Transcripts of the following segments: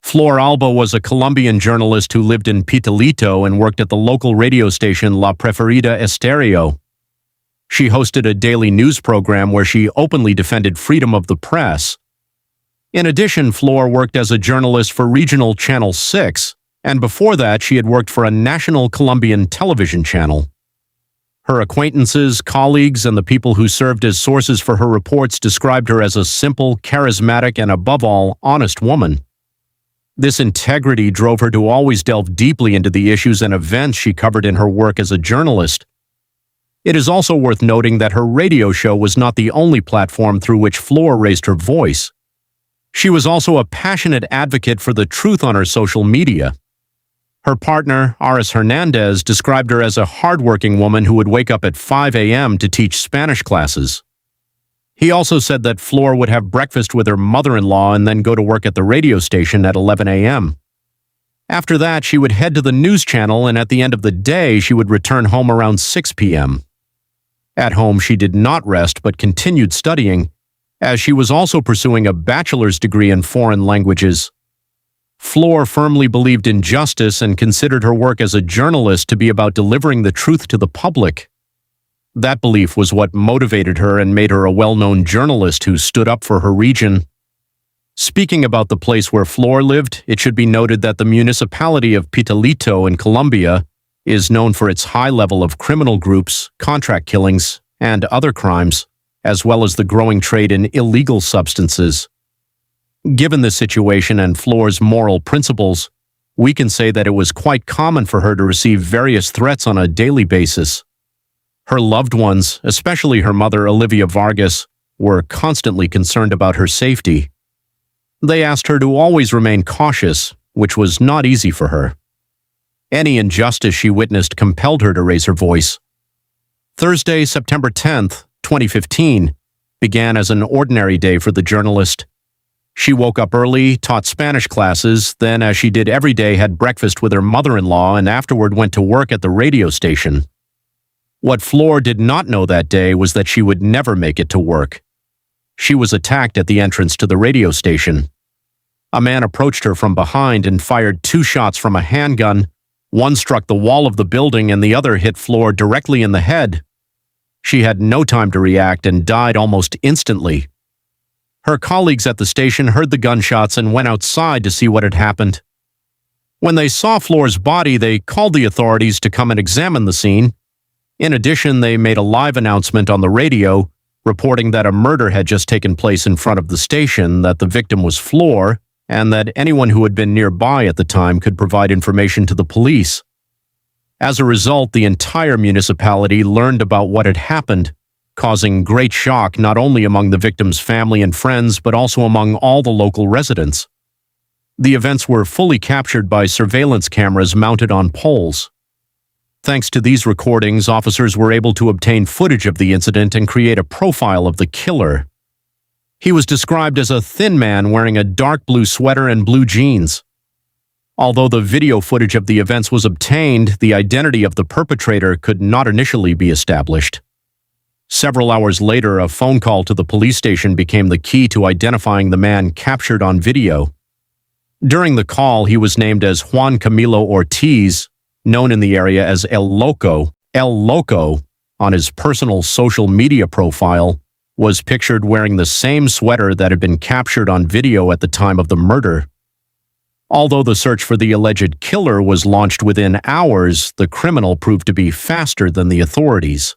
Flor Alba was a Colombian journalist who lived in Pitalito and worked at the local radio station La Preferida Estéreo. She hosted a daily news program where she openly defended freedom of the press. In addition, Flor worked as a journalist for regional Channel 6, and before that she had worked for a national Colombian television channel. Her acquaintances, colleagues, and the people who served as sources for her reports described her as a simple, charismatic, and above all, honest woman. This integrity drove her to always delve deeply into the issues and events she covered in her work as a journalist. It is also worth noting that her radio show was not the only platform through which Flor raised her voice. She was also a passionate advocate for the truth on her social media. Her partner, Aris Hernandez, described her as a hardworking woman who would wake up at 5 a.m. to teach Spanish classes. He also said that Flor would have breakfast with her mother-in-law and then go to work at the radio station at 11 a.m. After that, she would head to the news channel, and at the end of the day, she would return home around 6 p.m. At home, she did not rest but continued studying, as she was also pursuing a bachelor's degree in foreign languages. Flor firmly believed in justice and considered her work as a journalist to be about delivering the truth to the public. That belief was what motivated her and made her a well-known journalist who stood up for her region. Speaking about the place where Flor lived, it should be noted that the municipality of Pitalito in Colombia is known for its high level of criminal groups, contract killings, and other crimes, as well as the growing trade in illegal substances. Given this situation and Flor's moral principles, we can say that it was quite common for her to receive various threats on a daily basis. Her loved ones, especially her mother Olivia Vargas, were constantly concerned about her safety. They asked her to always remain cautious, which was not easy for her. Any injustice she witnessed compelled her to raise her voice. Thursday, September 10th, 2015, began as an ordinary day for the journalist. She woke up early, taught Spanish classes, then, as she did every day, had breakfast with her mother-in-law and afterward went to work at the radio station. What Flor did not know that day was that she would never make it to work. She was attacked at the entrance to the radio station. A man approached her from behind and fired 2 shots from a handgun. One struck the wall of the building and the other hit Flor directly in the head. She had no time to react and died almost instantly. Her colleagues at the station heard the gunshots and went outside to see what had happened. When they saw Flor's body, they called the authorities to come and examine the scene. In addition, they made a live announcement on the radio, reporting that a murder had just taken place in front of the station, that the victim was Flor, and that anyone who had been nearby at the time could provide information to the police. As a result, the entire municipality learned about what had happened, causing great shock not only among the victim's family and friends, but also among all the local residents. The events were fully captured by surveillance cameras mounted on poles. Thanks to these recordings, officers were able to obtain footage of the incident and create a profile of the killer. He was described as a thin man wearing a dark blue sweater and blue jeans. Although the video footage of the events was obtained, the identity of the perpetrator could not initially be established. Several hours later, a phone call to the police station became the key to identifying the man captured on video. During the call, he was named as Juan Camilo Ortiz, known in the area as El Loco. El Loco, on his personal social media profile, was pictured wearing the same sweater that had been captured on video at the time of the murder. Although the search for the alleged killer was launched within hours, the criminal proved to be faster than the authorities.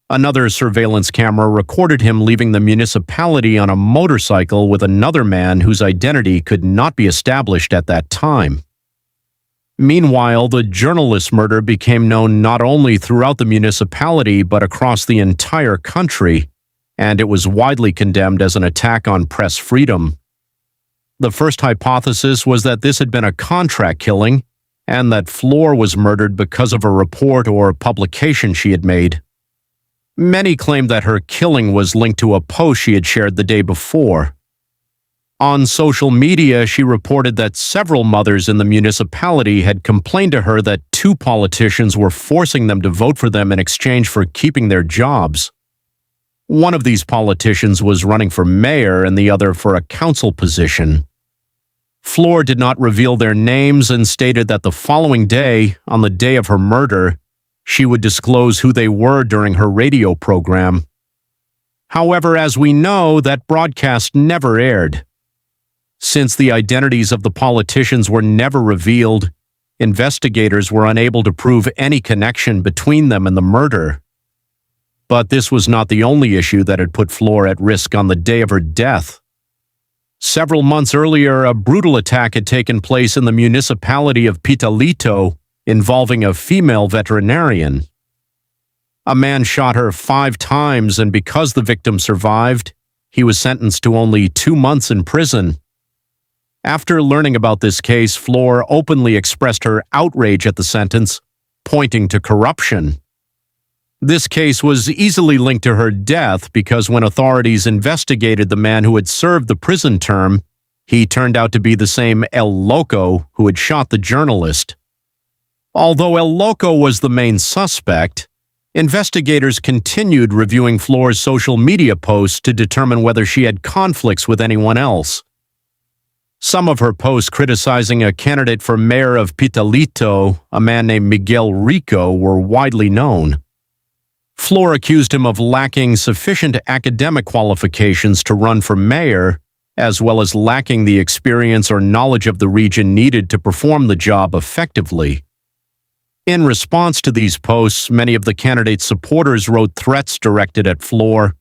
Another surveillance camera recorded him leaving the municipality on a motorcycle with another man whose identity could not be established at that time. Meanwhile, the journalist's murder became known not only throughout the municipality but across the entire country, and it was widely condemned as an attack on press freedom. The first hypothesis was that this had been a contract killing, and that Flor was murdered because of a report or publication she had made. Many claimed that her killing was linked to a post she had shared the day before. On social media, she reported that several mothers in the municipality had complained to her that 2 politicians were forcing them to vote for them in exchange for keeping their jobs. One of these politicians was running for mayor and the other for a council position. Fleur did not reveal their names and stated that the following day, on the day of her murder, she would disclose who they were during her radio program. However, as we know, that broadcast never aired. Since the identities of the politicians were never revealed, investigators were unable to prove any connection between them and the murder. But this was not the only issue that had put Fleur at risk on the day of her death. Several months earlier, a brutal attack had taken place in the municipality of Pitalito involving a female veterinarian. A man shot her 5 times, and because the victim survived, he was sentenced to only 2 months in prison. After learning about this case, Fleur openly expressed her outrage at the sentence, pointing to corruption. This case was easily linked to her death because when authorities investigated the man who had served the prison term, he turned out to be the same El Loco who had shot the journalist. Although El Loco was the main suspect, investigators continued reviewing Fleur's social media posts to determine whether she had conflicts with anyone else. Some of her posts criticizing a candidate for mayor of Pitalito, a man named Miguel Rico, were widely known. Fleur accused him of lacking sufficient academic qualifications to run for mayor, as well as lacking the experience or knowledge of the region needed to perform the job effectively. In response to these posts, many of the candidate's supporters wrote threats directed at Fleur.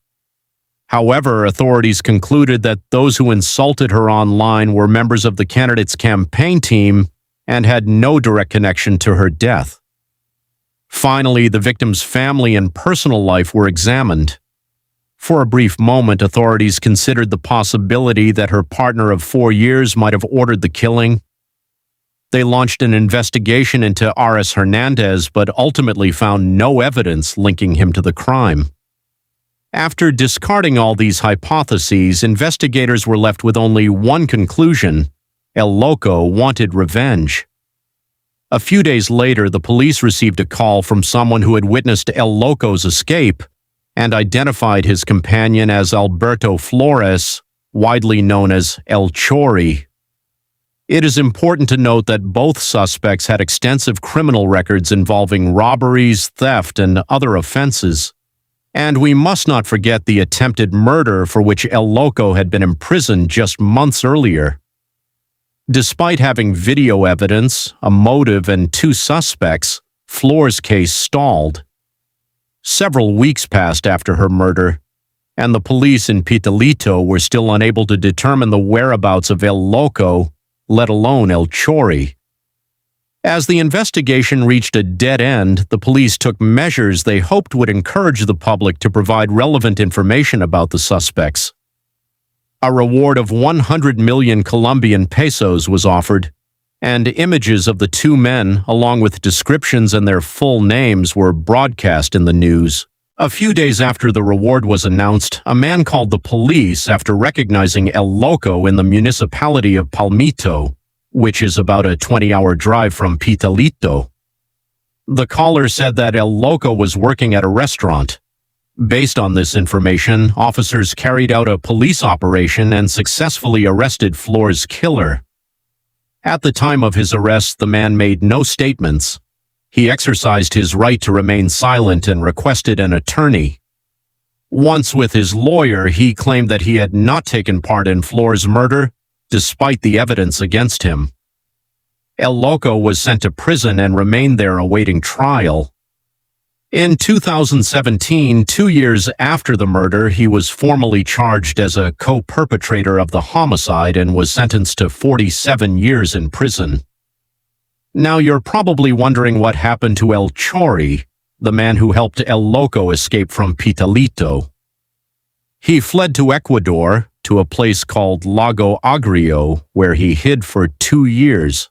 However, authorities concluded that those who insulted her online were members of the candidate's campaign team and had no direct connection to her death. Finally, the victim's family and personal life were examined. For a brief moment, authorities considered the possibility that her partner of 4 years might have ordered the killing. They launched an investigation into Ares Hernandez, but ultimately found no evidence linking him to the crime. After discarding all these hypotheses, investigators were left with only one conclusion: El Loco wanted revenge. A few days later, the police received a call from someone who had witnessed El Loco's escape and identified his companion as Alberto Flores, widely known as El Chori. It is important to note that both suspects had extensive criminal records involving robberies, theft, and other offenses. And we must not forget the attempted murder for which El Loco had been imprisoned just months earlier. Despite having video evidence, a motive, and 2 suspects, Fleur's case stalled. Several weeks passed after her murder, and the police in Pitalito were still unable to determine the whereabouts of El Loco, let alone El Chori. As the investigation reached a dead end, the police took measures they hoped would encourage the public to provide relevant information about the suspects. A reward of 100 million Colombian pesos was offered, and images of the 2 men, along with descriptions and their full names, were broadcast in the news. A few days after the reward was announced, a man called the police after recognizing El Loco in the municipality of Palmito, which is about a 20-hour drive from Pitalito. The caller said that El Loco was working at a restaurant. Based on this information, officers carried out a police operation and successfully arrested Fleur's killer. At the time of his arrest, the man made no statements. He exercised his right to remain silent and requested an attorney. Once with his lawyer, he claimed that he had not taken part in Fleur's murder, despite the evidence against him. El Loco was sent to prison and remained there awaiting trial. In 2017, 2 years after the murder, he was formally charged as a co-perpetrator of the homicide and was sentenced to 47 years in prison. Now you're probably wondering what happened to El Chori, the man who helped El Loco escape from Pitalito. He fled to Ecuador, to a place called Lago Agrio, where he hid for 2 years.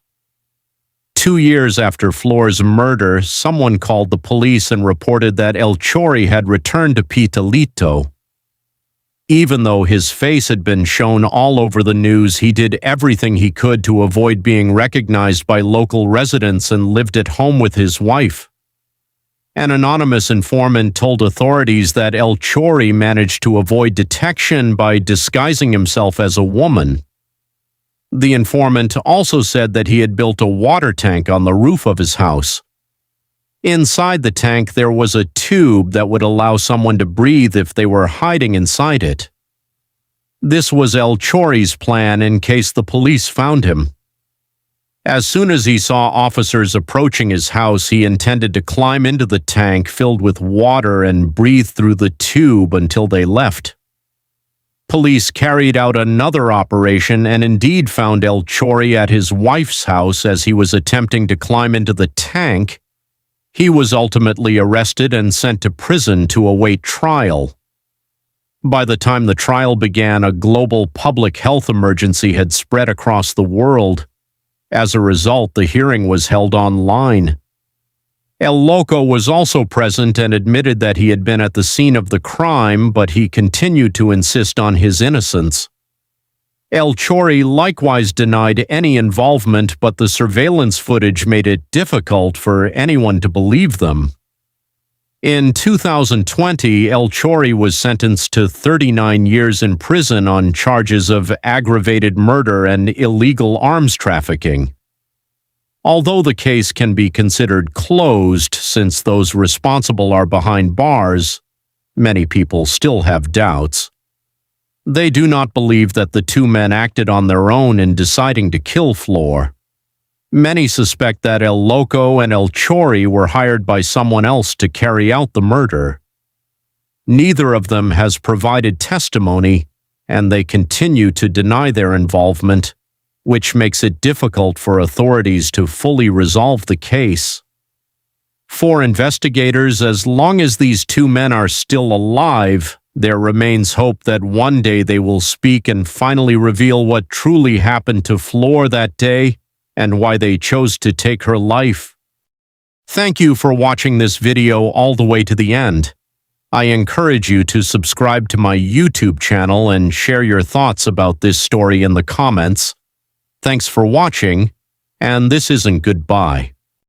2 years after Fleur's murder, someone called the police and reported that El Chori had returned to Pitalito. Even though his face had been shown all over the news, he did everything he could to avoid being recognized by local residents and lived at home with his wife. An anonymous informant told authorities that El Chori managed to avoid detection by disguising himself as a woman. The informant also said that he had built a water tank on the roof of his house. Inside the tank, there was a tube that would allow someone to breathe if they were hiding inside it. This was El Chori's plan in case the police found him. As soon as he saw officers approaching his house, he intended to climb into the tank filled with water and breathe through the tube until they left. Police carried out another operation and indeed found El Chori at his wife's house as he was attempting to climb into the tank. He was ultimately arrested and sent to prison to await trial. By the time the trial began, a global public health emergency had spread across the world. As a result, the hearing was held online. El Loco was also present and admitted that he had been at the scene of the crime, but he continued to insist on his innocence. El Chori likewise denied any involvement, but the surveillance footage made it difficult for anyone to believe them. In 2020, El Chori was sentenced to 39 years in prison on charges of aggravated murder and illegal arms trafficking. Although the case can be considered closed since those responsible are behind bars, many people still have doubts. They do not believe that the two men acted on their own in deciding to kill Flor. Many suspect that El Loco and El Chori were hired by someone else to carry out the murder. Neither of them has provided testimony, and they continue to deny their involvement, which makes it difficult for authorities to fully resolve the case. For investigators, as long as these two men are still alive, there remains hope that one day they will speak and finally reveal what truly happened to Flor that day and why they chose to take her life. Thank you for watching this video all the way to the end. I encourage you to subscribe to my YouTube channel and share your thoughts about this story in the comments. Thanks for watching, and this isn't goodbye.